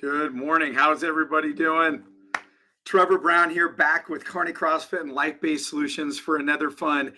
Good morning. How's everybody doing? Trevor Brown here, back with Carney CrossFit and Life-Based Solutions for another fun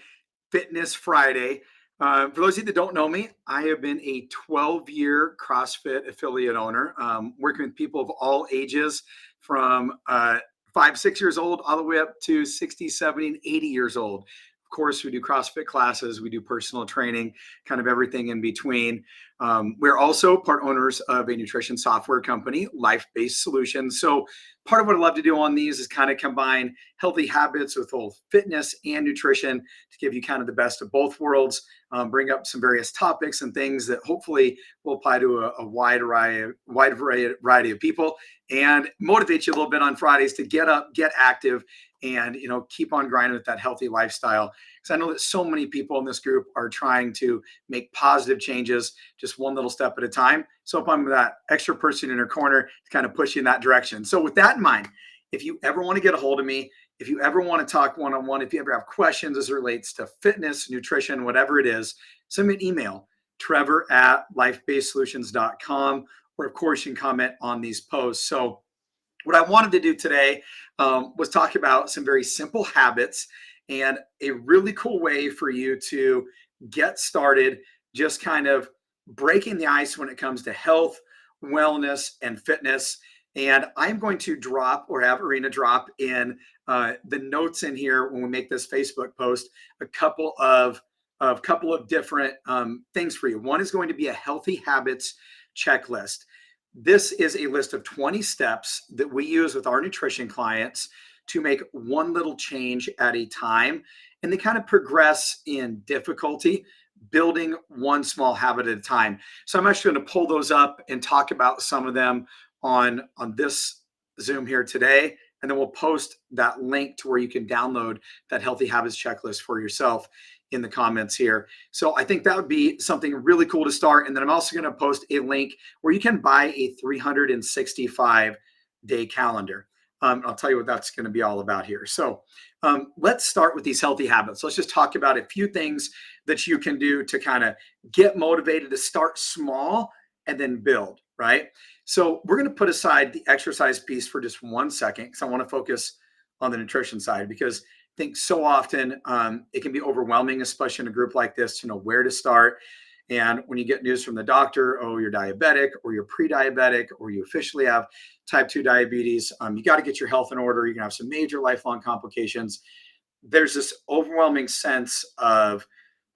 Fitness Friday. For those of you that don't know me, I have been a 12-year CrossFit affiliate owner, working with people of all ages from 5, 6 years old all the way up to 60, 70, and 80 years old. Of course, we do CrossFit classes, we do personal training, kind of everything in between. We're also part owners of a nutrition software company, Life-Based Solutions. So part of what I love to do on these is kind of combine healthy habits with both fitness and nutrition to give you kind of the best of both worlds, bring up some various topics and things that hopefully will apply to a wide variety of people and motivate you a little bit on Fridays to get up, get active, and keep on grinding with that healthy lifestyle. Because I know that so many people in this group are trying to make positive changes, just one little step at a time. So if I'm that extra person in your corner to kind of push you in that direction. So with that in mind, if you ever want to get a hold of me, if you ever want to talk one-on-one, if you ever have questions as it relates to fitness, nutrition, whatever it is, send me an email, trevor@lifebasedsolutions.com, or of course you can comment on these posts. So what I wanted to do today was talk about some very simple habits and a really cool way for you to get started, just kind of breaking the ice when it comes to health, wellness, and fitness. And I'm going to drop, or have Arena drop in the notes in here when we make this Facebook post, a couple of different things for you. One is going to be a healthy habits checklist. This is a list of 20 steps that we use with our nutrition clients to make one little change at a time. And they kind of progress in difficulty, building one small habit at a time. So I'm actually going to pull those up and talk about some of them on this Zoom here today. And then we'll post that link to where you can download that healthy habits checklist for yourself in the comments here. So I think that would be something really cool to start. And then I'm also going to post a link where you can buy a 365-day calendar. I'll tell you what that's going to be all about here. So let's start with these healthy habits. Let's just talk about a few things that you can do to kind of get motivated to start small and then build, right? So we're going to put aside the exercise piece for just 1 second because I want to focus on the nutrition side, because I think so often it can be overwhelming, especially in a group like this, to know where to start. And when you get news from the doctor, oh, you're diabetic, or you're pre-diabetic, or you officially have type 2 diabetes, you got to get your health in order. You're going to have some major lifelong complications. There's this overwhelming sense of,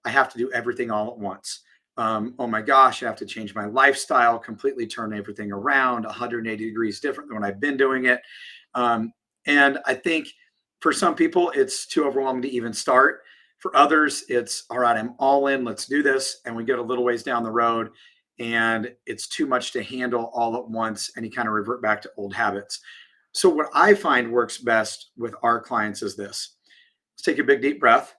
I have to do everything all at once. Oh my gosh, I have to change my lifestyle, completely turn everything around 180 degrees different than when I've been doing it. And I think for some people, it's too overwhelming to even start. For others, it's all right, I'm all in, let's do this. And we get a little ways down the road and it's too much to handle all at once, and you kind of revert back to old habits. So what I find works best with our clients is this. Let's take a big deep breath.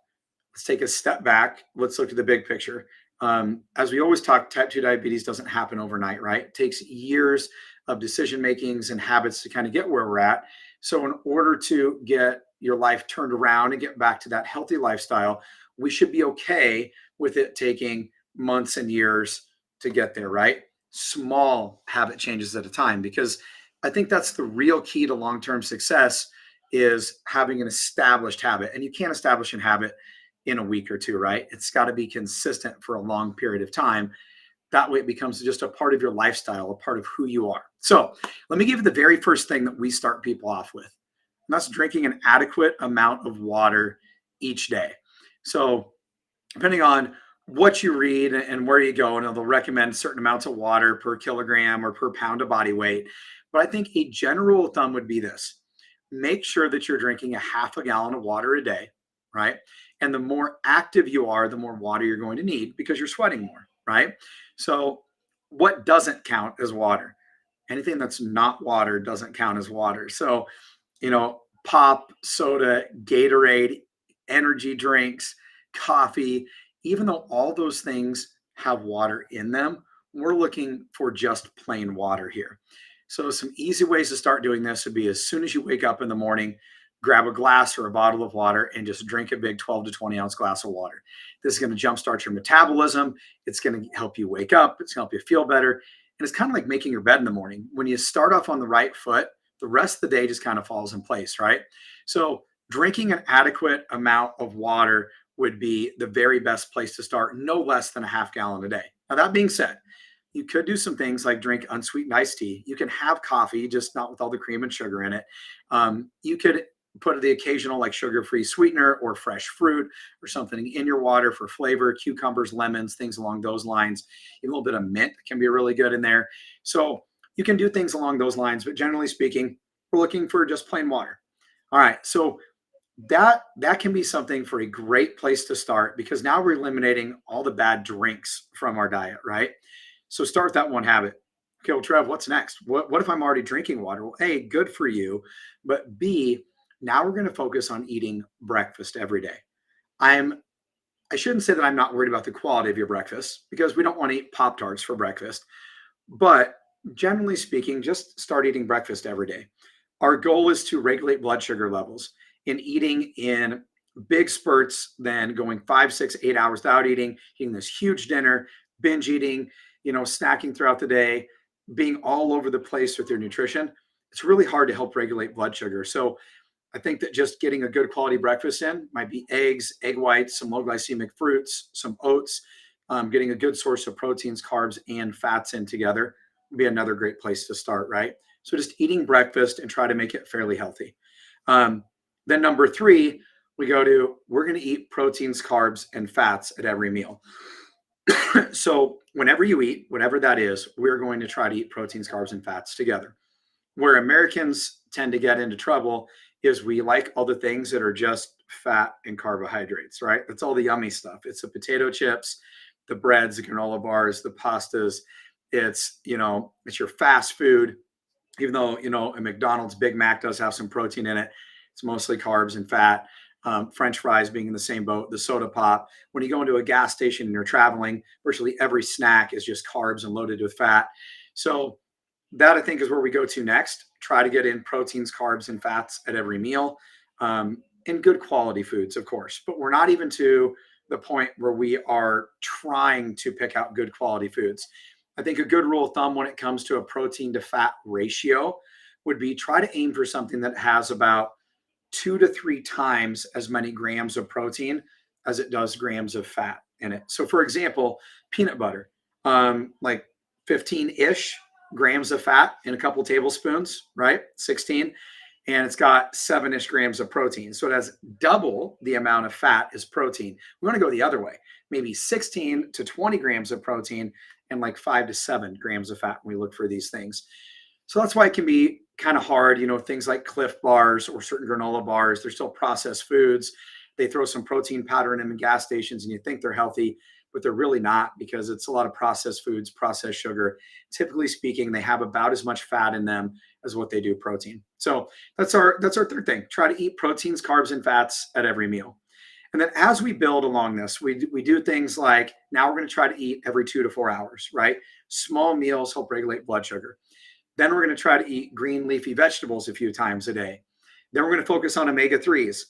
Let's take a step back. Let's look at the big picture. As we always talk, type 2 diabetes doesn't happen overnight, right? It takes years of decision makings and habits to kind of get where we're at. So in order to get your life turned around and get back to that healthy lifestyle, we should be okay with it taking months and years to get there, right? Small habit changes at a time, because I think that's the real key to long-term success, is having an established habit. And you can't establish a habit in a week or two, right? It's got to be consistent for a long period of time. That way it becomes just a part of your lifestyle, a part of who you are. So let me give you the very first thing that we start people off with. And that's drinking an adequate amount of water each day. So depending on what you read and where you go, and they'll recommend certain amounts of water per kilogram or per pound of body weight. But I think a general thumb would be this. Make sure that you're drinking a half a gallon of water a day, right? And the more active you are, the more water you're going to need, because you're sweating more, right? So what doesn't count as water? Anything that's not water doesn't count as water. So, pop, soda, Gatorade, energy drinks, coffee, even though all those things have water in them, we're looking for just plain water here. So some easy ways to start doing this would be, as soon as you wake up in the morning, grab a glass or a bottle of water and just drink a big 12 to 20 ounce glass of water. This is going to jumpstart your metabolism. It's going to help you wake up. It's going to help you feel better. And it's kind of like making your bed in the morning. When you start off on the right foot, the rest of the day just kind of falls in place, right? So drinking an adequate amount of water would be the very best place to start, no less than a half gallon a day. Now, that being said, you could do some things like drink unsweetened iced tea. You can have coffee, just not with all the cream and sugar in it. You could put the occasional like sugar-free sweetener or fresh fruit or something in your water for flavor, cucumbers, lemons, things along those lines. A little bit of mint can be really good in there. So you can do things along those lines, but generally speaking, we're looking for just plain water. All right, so that can be something for a great place to start because now we're eliminating all the bad drinks from our diet, right? So start with that one habit. Okay, well, Trev, what's next? What if I'm already drinking water? Well, A, good for you, but B, now we're going to focus on eating breakfast every day. I shouldn't say that I'm not worried about the quality of your breakfast because we don't want to eat Pop Tarts for breakfast, but generally speaking, just start eating breakfast every day. Our goal is to regulate blood sugar levels in eating in big spurts, then going 5, 6, 8 hours without eating, eating this huge dinner, binge eating, snacking throughout the day, being all over the place with your nutrition. It's really hard to help regulate blood sugar. So I think that just getting a good quality breakfast in might be eggs, egg whites, some low glycemic fruits, some oats, getting a good source of proteins, carbs, and fats in together would be another great place to start, right? So just eating breakfast and try to make it fairly healthy. Then number 3, we're going to eat proteins, carbs, and fats at every meal. So whenever you eat, whatever that is, we're going to try to eat proteins, carbs, and fats together. Where Americans tend to get into trouble is we like all the things that are just fat and carbohydrates, right? That's all the yummy stuff. It's the potato chips, the breads, the granola bars, the pastas. It's your fast food. Even though, a McDonald's Big Mac does have some protein in it, it's mostly carbs and fat. French fries being in the same boat, the soda pop. When you go into a gas station and you're traveling, virtually every snack is just carbs and loaded with fat. So that I think is where we go to next. Try to get in proteins, carbs, and fats at every meal, and good quality foods, of course. But we're not even to the point where we are trying to pick out good quality foods. I think a good rule of thumb when it comes to a protein to fat ratio would be try to aim for something that has about 2 to 3 times as many grams of protein as it does grams of fat in it. So, for example, peanut butter, like 15-ish grams of fat in a couple tablespoons, right? 16. And it's got 7-ish grams of protein. So it has double the amount of fat as protein. We want to go the other way, maybe 16 to 20 grams of protein and like 5 to 7 grams of fat when we look for these things. So that's why it can be kind of hard, things like Cliff bars or certain granola bars, they're still processed foods. They throw some protein powder in them in gas stations and you think they're healthy, but they're really not because it's a lot of processed foods, processed sugar. Typically speaking, they have about as much fat in them as what they do protein. So that's our third thing. Try to eat proteins, carbs, and fats at every meal. And then as we build along this, we do things like now we're going to try to eat every 2 to 4 hours, right? Small meals help regulate blood sugar. Then we're going to try to eat green leafy vegetables a few times a day. Then we're going to focus on omega-3s.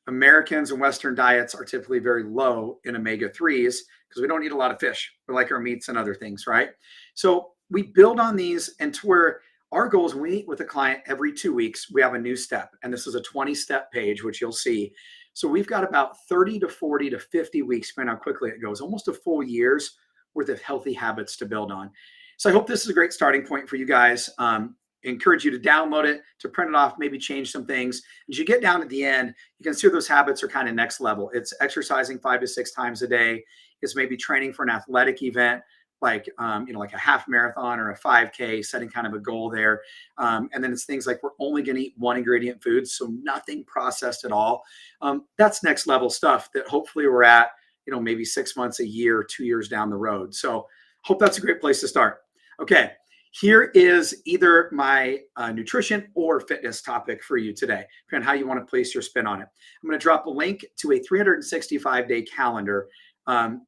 Americans and Western diets are typically very low in omega-3s because we don't eat a lot of fish. We like our meats and other things, right? So we build on these and to where our goal is when we meet with a client every 2 weeks, we have a new step. And this is a 20-step page, which you'll see. So we've got about 30 to 40 to 50 weeks, depending on how quickly it goes, almost a full year's worth of healthy habits to build on. So I hope this is a great starting point for you guys. Encourage you to download it, to print it off, maybe change some things. As you get down at the end, you can see those habits are kind of next level. It's exercising 5 to 6 times a day. It's maybe training for an athletic event like a half marathon or a 5K, setting kind of a goal there. And then it's things like we're only going to eat one ingredient foods, so nothing processed at all. That's next level stuff that hopefully we're at, maybe 6 months, a year, 2 years down the road. So hope that's a great place to start. Okay, here is either my nutrition or fitness topic for you today, depending on how you want to place your spin on it. I'm going to drop a link to a 365-day calendar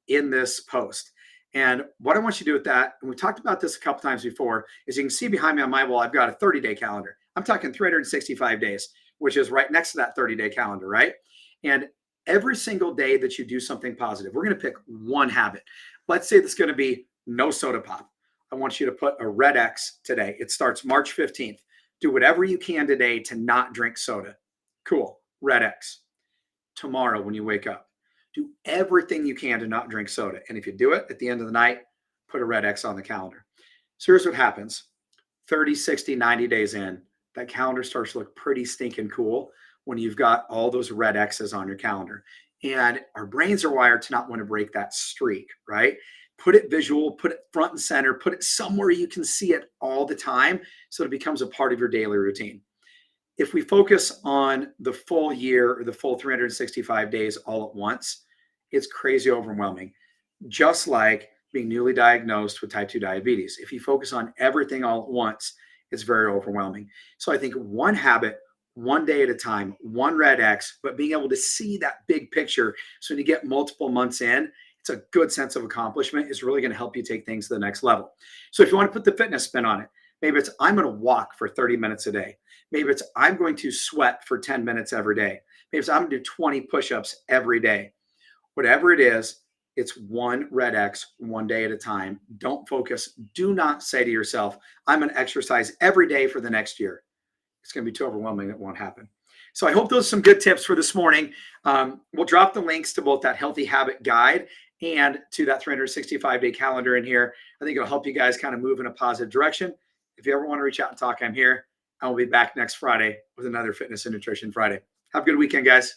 in this post. And what I want you to do with that, and we talked about this a couple times before, is you can see behind me on my wall, I've got a 30-day calendar. I'm talking 365 days, which is right next to that 30-day calendar, right? And every single day that you do something positive, we're going to pick one habit. Let's say that's going to be no soda pop. I want you to put a red X today. It starts March 15th. Do whatever you can today to not drink soda. Cool. Red X. Tomorrow when you wake up, do everything you can to not drink soda. And if you do it at the end of the night, put a red X on the calendar. So here's what happens. 30, 60, 90 days in, that calendar starts to look pretty stinking cool when you've got all those red X's on your calendar. And our brains are wired to not want to break that streak, right? Put it visual, put it front and center, put it somewhere you can see it all the time so it becomes a part of your daily routine. If we focus on the full year or the full 365 days all at once, it's crazy overwhelming. Just like being newly diagnosed with type 2 diabetes. If you focus on everything all at once, it's very overwhelming. So I think one habit, one day at a time, one red X, but being able to see that big picture. So when you get multiple months in, it's a good sense of accomplishment is really going to help you take things to the next level. So if you want to put the fitness spin on it, maybe it's I'm going to walk for 30 minutes a day. Maybe it's I'm going to sweat for 10 minutes every day. Maybe it's I'm going to do 20 push-ups every day. Whatever it is, it's one red X, one day at a time. Don't focus. Do not say to yourself, I'm going to exercise every day for the next year. It's going to be too overwhelming. It won't happen. So I hope those are some good tips for this morning. We'll drop the links to both that healthy habit guide and to that 365-day calendar in here. I think it'll help you guys kind of move in a positive direction. If you ever want to reach out and talk, I'm here. I will be back next Friday with another Fitness and Nutrition Friday. Have a good weekend, guys.